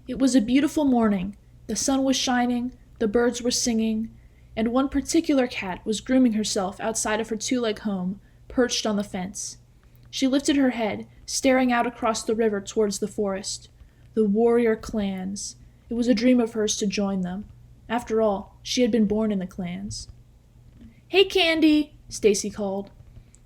It was a beautiful morning. The sun was shining, the birds were singing, and one particular cat was grooming herself outside of her two-leg home, perched on the fence. She lifted her head, staring out across the river towards the forest. The warrior clans. It was a dream of hers to join them. After all, she had been born in the clans. "Hey, Candy!" Stacy called.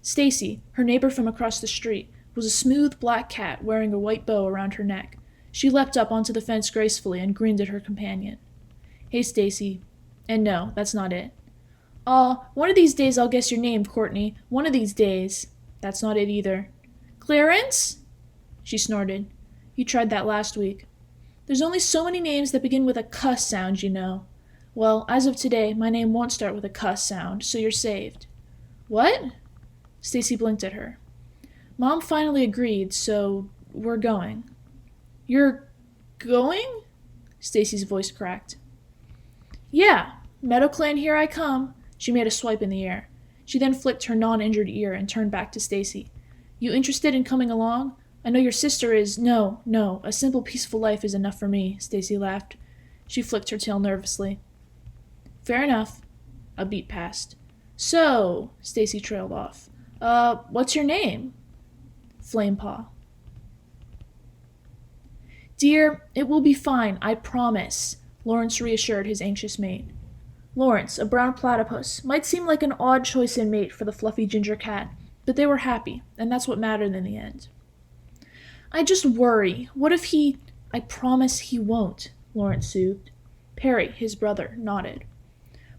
Stacy, her neighbor from across the street, was a smooth black cat wearing a white bow around her neck. She leapt up onto the fence gracefully and grinned at her companion. "Hey, Stacy." And no, that's not it. "Aw, one of these days I'll guess your name, Courtney. One of these days." That's not it either. "Clarence?" She snorted. "You tried that last week." "There's only so many names that begin with a cuss sound, you know. Well, as of today, my name won't start with a cuss sound, so you're saved." "What?" Stacy blinked at her. "Mom finally agreed, so we're going." "You're going?" Stacy's voice cracked. "Yeah, MeadowClan, here I come." She made a swipe in the air. She then flicked her non-injured ear and turned back to Stacy. "You interested in coming along? I know your sister is—" No, a simple peaceful life is enough for me," Stacy laughed. She flicked her tail nervously. "Fair enough." A beat passed. "So," Stacy trailed off. What's your name?" "Flamepaw." "Dear, it will be fine, I promise," Lawrence reassured his anxious mate. Lawrence, a brown platypus, might seem like an odd choice in mate for the fluffy ginger cat, but they were happy, and that's what mattered in the end. "I just worry. What if he—" "I promise he won't," Lawrence soothed. Perry, his brother, nodded.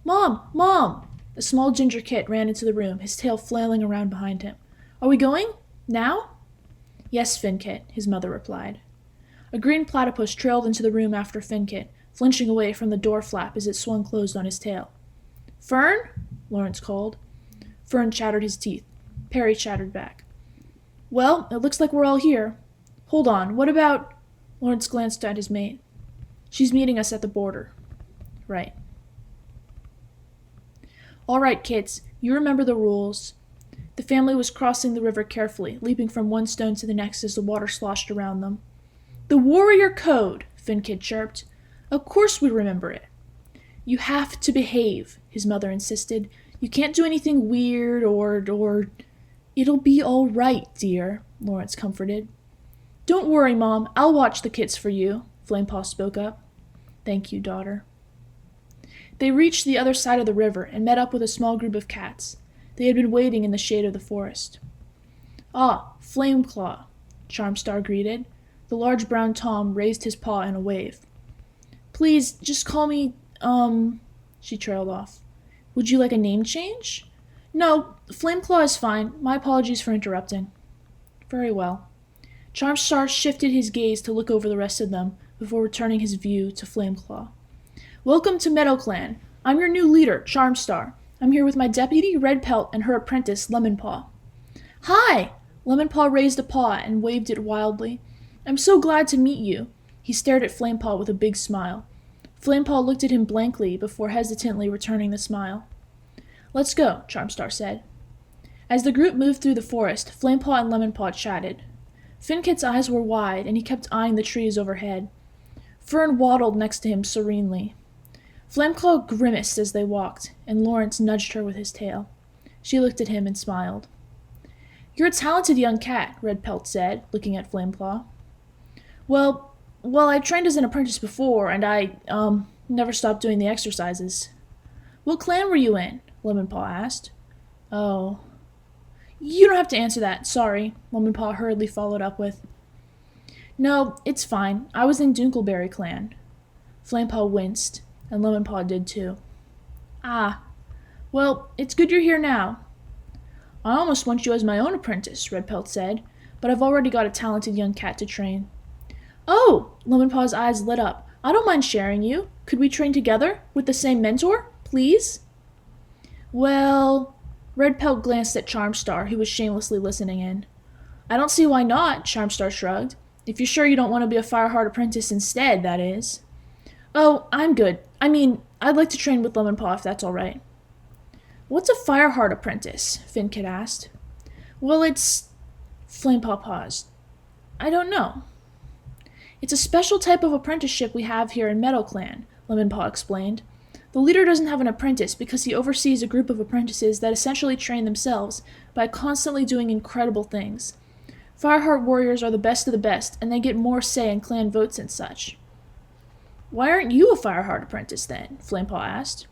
"Mom! Mom!" A small ginger kit ran into the room, his tail flailing around behind him. "Are we going? Now?" "Yes, Finkit," his mother replied. A green platypus trailed into the room after Finkit, flinching away from the door flap as it swung closed on his tail. "Fern?" Lawrence called. Fern chattered his teeth. Perry chattered back. "Well, it looks like we're all here. Hold on, what about—" Lawrence glanced at his mate. "She's meeting us at the border." "Right." "All right, kids, you remember the rules." The family was crossing the river carefully, leaping from one stone to the next as the water sloshed around them. "The warrior code," Finkit chirped. "Of course we remember it." "You have to behave," his mother insisted. "You can't do anything weird or—" "It'll be all right, dear," Lawrence comforted. "Don't worry, Mom. I'll watch the kits for you," Flamepaw spoke up. "Thank you, daughter." They reached the other side of the river and met up with a small group of cats. They had been waiting in the shade of the forest. "Ah, Flameclaw," Charmstar greeted. The large brown Tom raised his paw in a wave. "Please, just call me, she trailed off. "Would you like a name change?" "No, Flameclaw is fine. My apologies for interrupting." "Very well." Charmstar shifted his gaze to look over the rest of them before returning his view to Flameclaw. "Welcome to MeadowClan. I'm your new leader, Charmstar. I'm here with my deputy, Redpelt, and her apprentice, Lemonpaw." "Hi!" Lemonpaw raised a paw and waved it wildly. "I'm so glad to meet you." He stared at Flamepaw with a big smile. Flamepaw looked at him blankly before hesitantly returning the smile. "Let's go," Charmstar said. As the group moved through the forest, Flamepaw and Lemonpaw chatted. Finkit's eyes were wide, and he kept eyeing the trees overhead. Fern waddled next to him serenely. Flameclaw grimaced as they walked, and Lawrence nudged her with his tail. She looked at him and smiled. "You're a talented young cat," Redpelt said, looking at Flameclaw. Well, I trained as an apprentice before, and I, never stopped doing the exercises." "What clan were you in?" Lemonpaw asked. "Oh." "You don't have to answer that, sorry," Lemonpaw hurriedly followed up with. "No, it's fine. I was in Dunkleberry clan." Flamepaw winced, and Lemonpaw did too. "Ah. Well, it's good you're here now." "I almost want you as my own apprentice," Redpelt said, "but I've already got a talented young cat to train." "Oh!" Lemonpaw's eyes lit up. "I don't mind sharing you. Could we train together? With the same mentor? Please?" "Well—" Redpelt glanced at Charmstar, who was shamelessly listening in. "I don't see why not," Charmstar shrugged. "If you're sure you don't want to be a Fireheart apprentice instead, that is." "Oh, I'm good. I mean, I'd like to train with Lemonpaw if that's all right." "What's a Fireheart apprentice?" Finkit asked. "Well, it's—" Flamepaw paused. "I don't know." It's a special type of apprenticeship we have here in Meadow Clan, Lemonpaw explained. The leader doesn't have an apprentice because he oversees a group of apprentices that essentially train themselves by constantly doing incredible things. Fireheart warriors are the best of the best, and they get more say in clan votes and such. Why aren't you a Fireheart apprentice then? Flamepaw asked.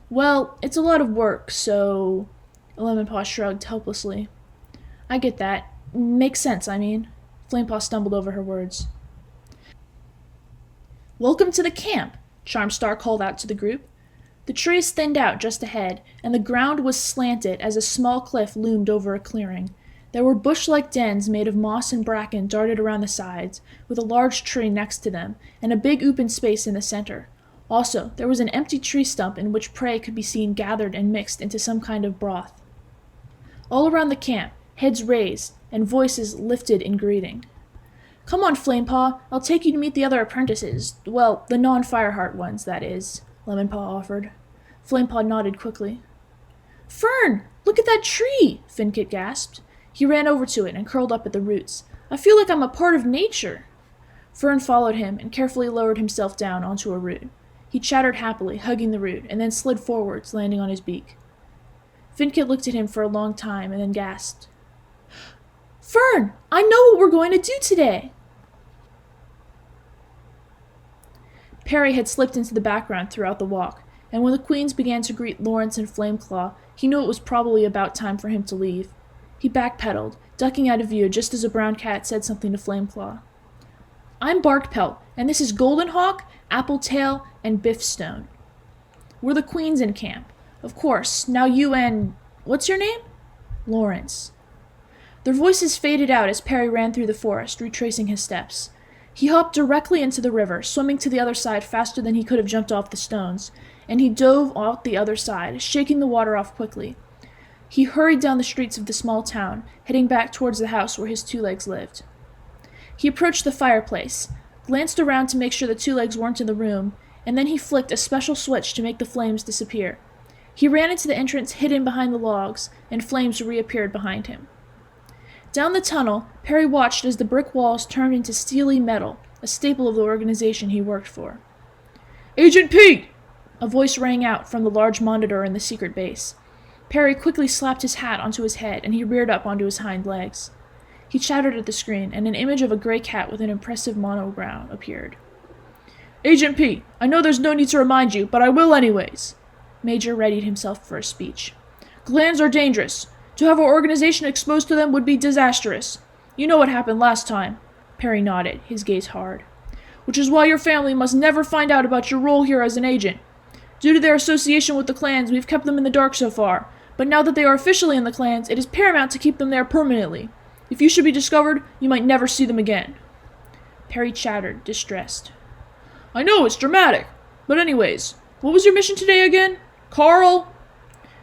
Well, it's a lot of work, so... Lemonpaw shrugged helplessly. I get that. Makes sense, I mean. Flamepaw stumbled over her words. Welcome to the camp, Charmstar called out to the group. The trees thinned out just ahead, and the ground was slanted as a small cliff loomed over a clearing. There were bush-like dens made of moss and bracken darted around the sides, with a large tree next to them, and a big open space in the center. Also, there was an empty tree stump in which prey could be seen gathered and mixed into some kind of broth. All around the camp, heads raised, and voices lifted in greeting. Come on, Flamepaw, I'll take you to meet the other apprentices. Well, the non-Fireheart ones, that is, Lemonpaw offered. Flamepaw nodded quickly. Fern, look at that tree, Finkit gasped. He ran over to it and curled up at the roots. I feel like I'm a part of nature. Fern followed him and carefully lowered himself down onto a root. He chattered happily, hugging the root, and then slid forwards, landing on his beak. Finkit looked at him for a long time and then gasped. Fern, I know what we're going to do today! Perry had slipped into the background throughout the walk, and when the queens began to greet Lawrence and Flameclaw, he knew it was probably about time for him to leave. He backpedaled, ducking out of view just as a brown cat said something to Flameclaw. I'm Barkpelt, and this is Goldenhawk, Appletail, and Biffstone. We're the queens in camp. Of course, now you and... what's your name? Lawrence. Their voices faded out as Perry ran through the forest, retracing his steps. He hopped directly into the river, swimming to the other side faster than he could have jumped off the stones, and he dove out the other side, shaking the water off quickly. He hurried down the streets of the small town, heading back towards the house where his two legs lived. He approached the fireplace, glanced around to make sure the two legs weren't in the room, and then he flicked a special switch to make the flames disappear. He ran into the entrance hidden behind the logs, and flames reappeared behind him. Down the tunnel, Perry watched as the brick walls turned into steely metal, a staple of the organization he worked for. Agent Pete! A voice rang out from the large monitor in the secret base. Perry quickly slapped his hat onto his head, and he reared up onto his hind legs. He chattered at the screen, and an image of a gray cat with an impressive monobrow appeared. Agent P, I know there's no need to remind you, but I will anyways. Major readied himself for a speech. Glands are dangerous. To have our organization exposed to them would be disastrous. You know what happened last time. Perry nodded, his gaze hard. Which is why your family must never find out about your role here as an agent. Due to their association with the clans, we've kept them in the dark so far, but now that they are officially in the clans, it is paramount to keep them there permanently. If you should be discovered, you might never see them again. Perry chattered, distressed. I know, it's dramatic. But anyways, what was your mission today again? Carl?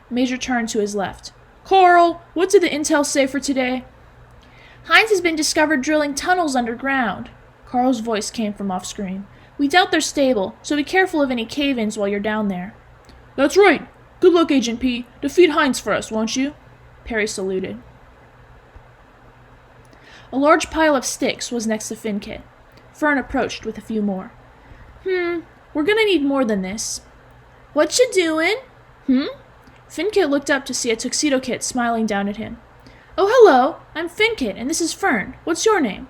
Major turned to his left. Carl, what did the intel say for today? Hines has been discovered drilling tunnels underground. Carl's voice came from off-screen. We doubt they're stable, so be careful of any cave-ins while you're down there. That's right. Good luck, Agent P. Defeat Hines for us, won't you? Perry saluted. A large pile of sticks was next to Finkit. Fern approached with a few more. We're gonna need more than this. What you doing? Finkit looked up to see a Tuxedo Kit smiling down at him. Oh, hello. I'm Finkit, and this is Fern. What's your name?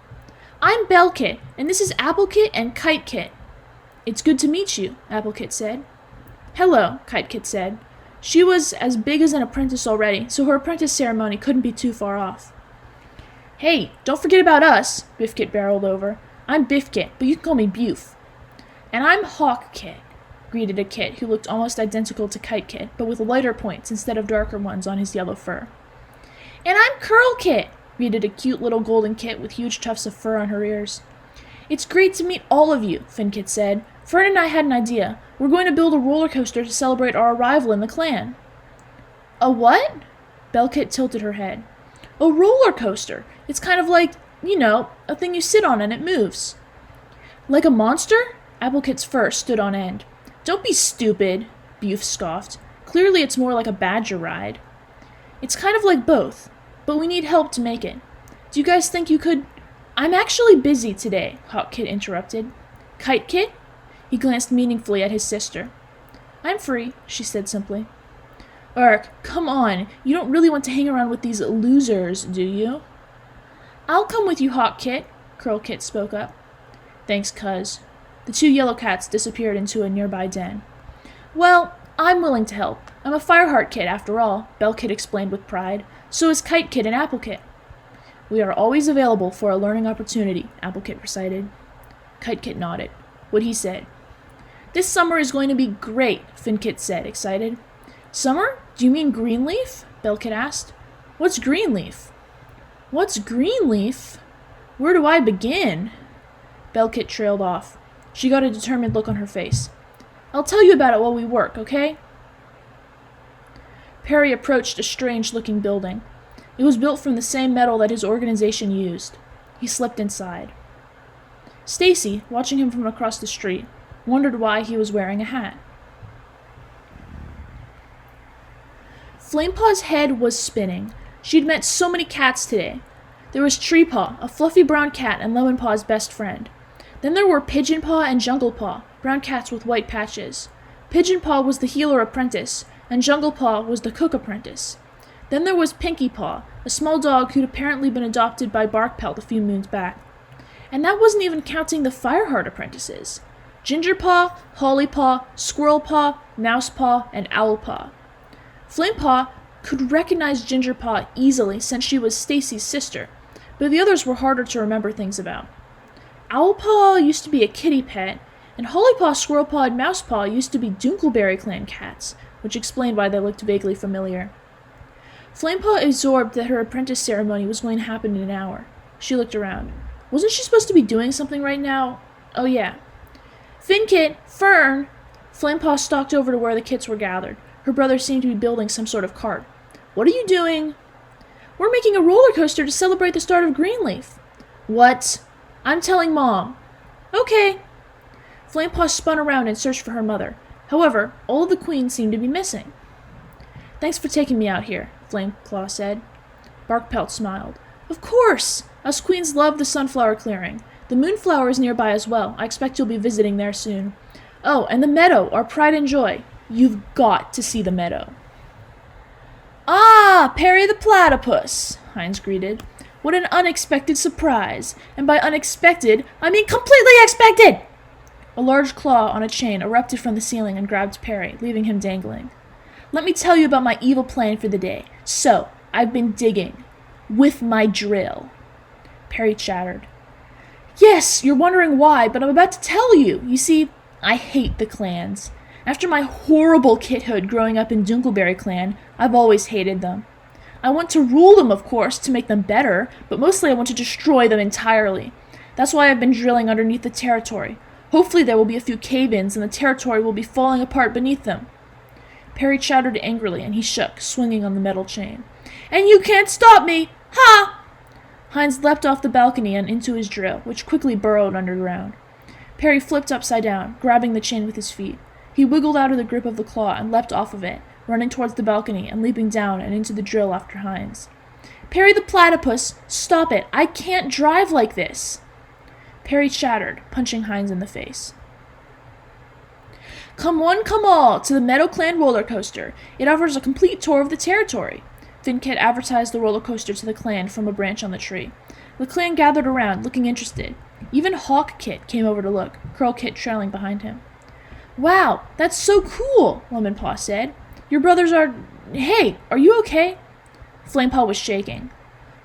I'm Bellkit, and this is Applekit and Kitekit. It's good to meet you, Applekit said. Hello, Kitekit said. She was as big as an apprentice already, so her apprentice ceremony couldn't be too far off. Hey, don't forget about us, Biffkit barreled over. I'm Biffkit, but you can call me Buf. And I'm Hawkkit, greeted a kit who looked almost identical to Kitekit, but with lighter points instead of darker ones on his yellow fur. And I'm Curlkit, greeted a cute little golden kit with huge tufts of fur on her ears. It's great to meet all of you, Finkit said. Fern and I had an idea. We're going to build a roller coaster to celebrate our arrival in the clan. A what? Bellkit tilted her head. A roller coaster. It's kind of like, a thing you sit on and it moves. Like a monster? Applekit's fur stood on end. Don't be stupid, Buf scoffed. Clearly it's more like a badger ride. It's kind of like both, but we need help to make it. Do you guys think you could... I'm actually busy today, Hawk Kit interrupted. Kite Kit? He glanced meaningfully at his sister. I'm free, she said simply. Urk, come on. You don't really want to hang around with these losers, do you? I'll come with you, Hawk Kit, Curl Kit spoke up. Thanks, cuz. The two yellow cats disappeared into a nearby den. Well, I'm willing to help. I'm a Fireheart Kit, after all, Bell Kit explained with pride. So is Kite Kit and Apple Kit. We are always available for a learning opportunity, Apple Kit recited. Kite Kit nodded. What he said. This summer is going to be great, Fin Kit said, excited. Summer? Do you mean Greenleaf? Bell Kit asked. What's Greenleaf? What's Greenleaf? Where do I begin? Bell Kit trailed off. She got a determined look on her face. I'll tell you about it while we work, okay? Perry approached a strange-looking building. It was built from the same metal that his organization used. He slipped inside. Stacy, watching him from across the street, wondered why he was wearing a hat. Flamepaw's head was spinning. She'd met so many cats today. There was Treepaw, a fluffy brown cat and Lemonpaw's best friend. Then there were Pigeonpaw and Junglepaw, brown cats with white patches. Pigeonpaw was the healer apprentice, and Junglepaw was the cook apprentice. Then there was Pinkypaw, a small dog who'd apparently been adopted by Barkpelt a few moons back. And that wasn't even counting the Fireheart apprentices. Gingerpaw, Hollypaw, Squirrelpaw, Mousepaw, and Owlpaw. Flamepaw could recognize Gingerpaw easily since she was Stacy's sister, but the others were harder to remember things about. Owlpaw used to be a kitty pet, and Hollypaw, Squirrelpaw, and Mousepaw used to be Dunkleberry clan cats, which explained why they looked vaguely familiar. Flamepaw absorbed that her apprentice ceremony was going to happen in an hour. She looked around. Wasn't she supposed to be doing something right now? Oh yeah. Finkit, Fern! Flamepaw stalked over to where the kits were gathered. Her brother seemed to be building some sort of cart. What are you doing? We're making a roller coaster to celebrate the start of Greenleaf. What? I'm telling Mom. Okay. Flamepaw spun around and searched for her mother. However, all of the queens seemed to be missing. Thanks for taking me out here, Flameclaw said. Barkpelt smiled. Of course! Us queens love the sunflower clearing. The moonflower is nearby as well. I expect you'll be visiting there soon. Oh, and the meadow, our pride and joy. You've got to see the meadow. Ah, Perry the Platypus, Hines greeted. What an unexpected surprise. And by unexpected, I mean completely expected! A large claw on a chain erupted from the ceiling and grabbed Perry, leaving him dangling. Let me tell you about my evil plan for the day. So, I've been digging. With my drill. Perry chattered. Yes, you're wondering why, but I'm about to tell you. You see, I hate the clans. After my horrible kithood growing up in Dunkleberry clan, I've always hated them. I want to rule them, of course, to make them better, but mostly I want to destroy them entirely. That's why I've been drilling underneath the territory. Hopefully there will be a few cave-ins and the territory will be falling apart beneath them. Perry chattered angrily, and he shook, swinging on the metal chain. And you can't stop me! Ha! Hines leapt off the balcony and into his drill, which quickly burrowed underground. Perry flipped upside down, grabbing the chain with his feet. He wiggled out of the grip of the claw and leapt off of it, running towards the balcony and leaping down and into the drill after Hines. Perry the Platypus, stop it! I can't drive like this! Perry chattered, punching Hines in the face. Come one, come all, to the Meadow Clan roller coaster. It offers a complete tour of the territory. Finkit advertised the roller coaster to the clan from a branch on the tree. The clan gathered around, looking interested. Even Hawk Kit came over to look, Curl Kit trailing behind him. Wow, that's so cool, Lemonpaw said. Your brothers are... Hey, are you okay? Flamepaw was shaking.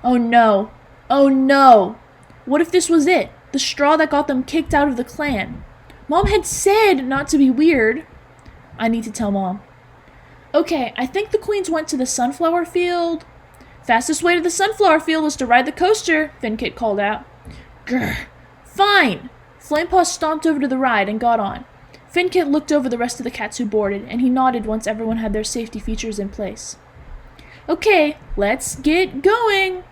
Oh no. Oh no. What if this was it? The straw that got them kicked out of the clan? Mom had said not to be weird. I need to tell Mom. Okay, I think the queens went to the sunflower field. Fastest way to the sunflower field is to ride the coaster, Finkit called out. Grr. Fine. Flamepaw stomped over to the ride and got on. Finkit looked over the rest of the cats who boarded, and he nodded once everyone had their safety features in place. Okay, let's get going.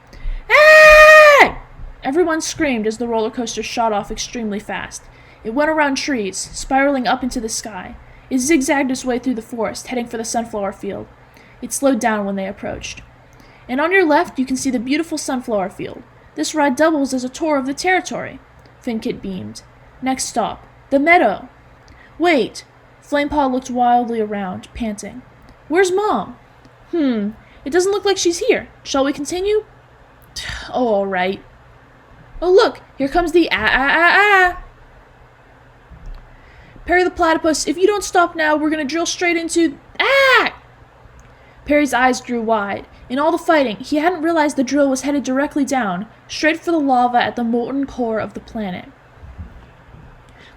Ah! Everyone screamed as the roller coaster shot off extremely fast. It went around trees, spiraling up into the sky. It zigzagged its way through the forest, heading for the sunflower field. It slowed down when they approached. And on your left, you can see the beautiful sunflower field. This ride doubles as a tour of the territory. Finkit beamed. Next stop, the meadow. Wait. Flamepaw looked wildly around, panting. Where's Mom? It doesn't look like she's here. Shall we continue? Oh, all right. Oh, look, here comes the ah. Perry the Platypus, if you don't stop now, we're going to drill straight into... Ah! Perry's eyes grew wide. In all the fighting, he hadn't realized the drill was headed directly down, straight for the lava at the molten core of the planet.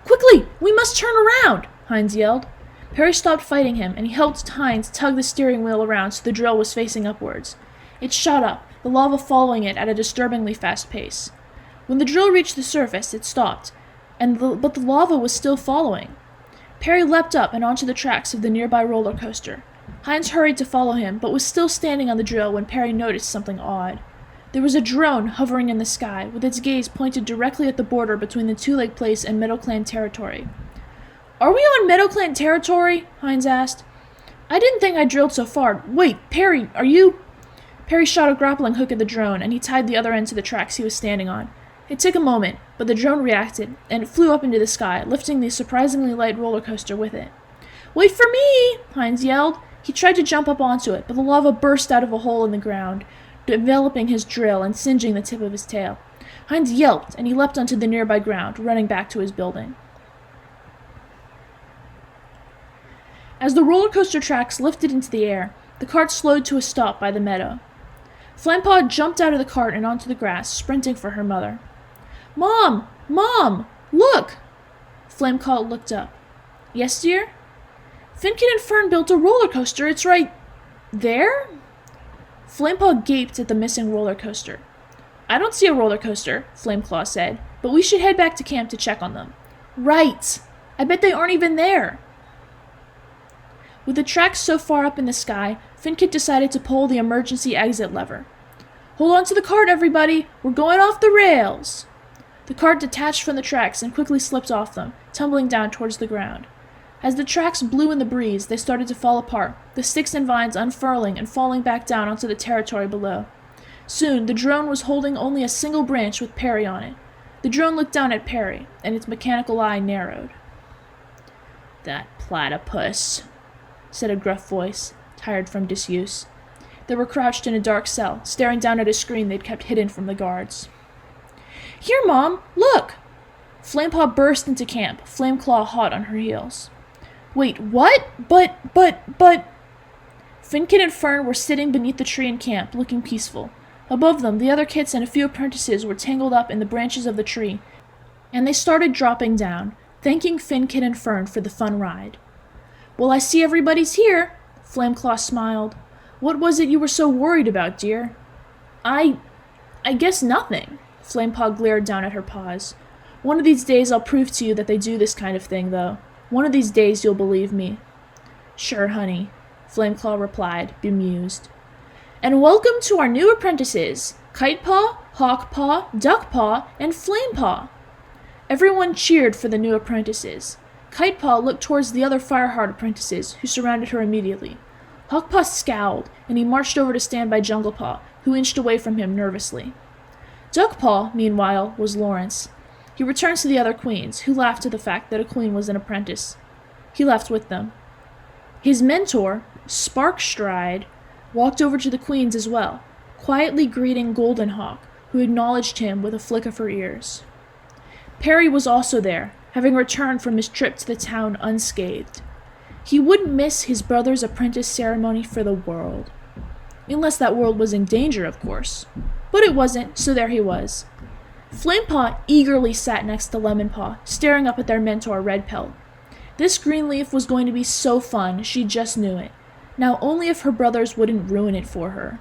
Quickly! We must turn around! Hines yelled. Perry stopped fighting him, and he helped Hines tug the steering wheel around so the drill was facing upwards. It shot up, the lava following it at a disturbingly fast pace. When the drill reached the surface, it stopped, but the lava was still following. Perry leapt up and onto the tracks of the nearby roller coaster. Hines hurried to follow him, but was still standing on the drill when Perry noticed something odd. There was a drone hovering in the sky, with its gaze pointed directly at the border between the Two Lake Place and Meadow Clan territory. Are we on Meadow Clan territory? Hines asked. I didn't think I drilled so far. Wait, Perry, are you... Perry shot a grappling hook at the drone, and he tied the other end to the tracks he was standing on. It took a moment, but the drone reacted, and it flew up into the sky, lifting the surprisingly light roller coaster with it. Wait for me! Hines yelled. He tried to jump up onto it, but the lava burst out of a hole in the ground, enveloping his drill and singeing the tip of his tail. Hines yelped, and he leapt onto the nearby ground, running back to his building. As the roller coaster tracks lifted into the air, the cart slowed to a stop by the meadow. Flamepaw jumped out of the cart and onto the grass, sprinting for her mother. Mom! Mom! Look! Flamecaw looked up. Yes, dear? Finkit and Fern built a roller coaster. It's right... there? Flamepaw gaped at the missing roller coaster. I don't see a roller coaster, Flameclaw said, but we should head back to camp to check on them. Right! I bet they aren't even there. With the tracks so far up in the sky, Finkit decided to pull the emergency exit lever. Hold on to the cart, everybody! We're going off the rails! The cart detached from the tracks and quickly slipped off them, tumbling down towards the ground. As the tracks blew in the breeze, they started to fall apart, the sticks and vines unfurling and falling back down onto the territory below. Soon, the drone was holding only a single branch with Perry on it. The drone looked down at Perry, and its mechanical eye narrowed. That platypus, said a gruff voice, tired from disuse. They were crouched in a dark cell, staring down at a screen they'd kept hidden from the guards. Here, Mom! Look! Flamepaw burst into camp, Flameclaw hot on her heels. Wait, what? But... Finkit and Fern were sitting beneath the tree in camp, looking peaceful. Above them, the other kits and a few apprentices were tangled up in the branches of the tree, and they started dropping down, thanking Finkit and Fern for the fun ride. Well, I see everybody's here, Flameclaw smiled. What was it you were so worried about, dear? I guess nothing. Flamepaw glared down at her paws. One of these days I'll prove to you that they do this kind of thing, though. One of these days you'll believe me. Sure, honey, Flameclaw replied, bemused. And welcome to our new apprentices, Kitepaw, Hawkpaw, Duckpaw, and Flamepaw. Everyone cheered for the new apprentices. Kitepaw looked towards the other Fireheart apprentices, who surrounded her immediately. Hawkpaw scowled, and he marched over to stand by Junglepaw, who inched away from him nervously. Duckpaw, meanwhile, was Lawrence. He returned to the other queens, who laughed at the fact that a queen was an apprentice. He left with them. His mentor, Sparkstride, walked over to the queens as well, quietly greeting Goldenhawk, who acknowledged him with a flick of her ears. Perry was also there, having returned from his trip to the town unscathed. He wouldn't miss his brother's apprentice ceremony for the world. Unless that world was in danger, of course. But it wasn't, so there he was. Flamepaw eagerly sat next to Lemonpaw, staring up at their mentor, Redpelt. This Greenleaf was going to be so fun, she just knew it. Now only if her brothers wouldn't ruin it for her.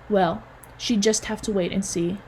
Well, she'd just have to wait and see.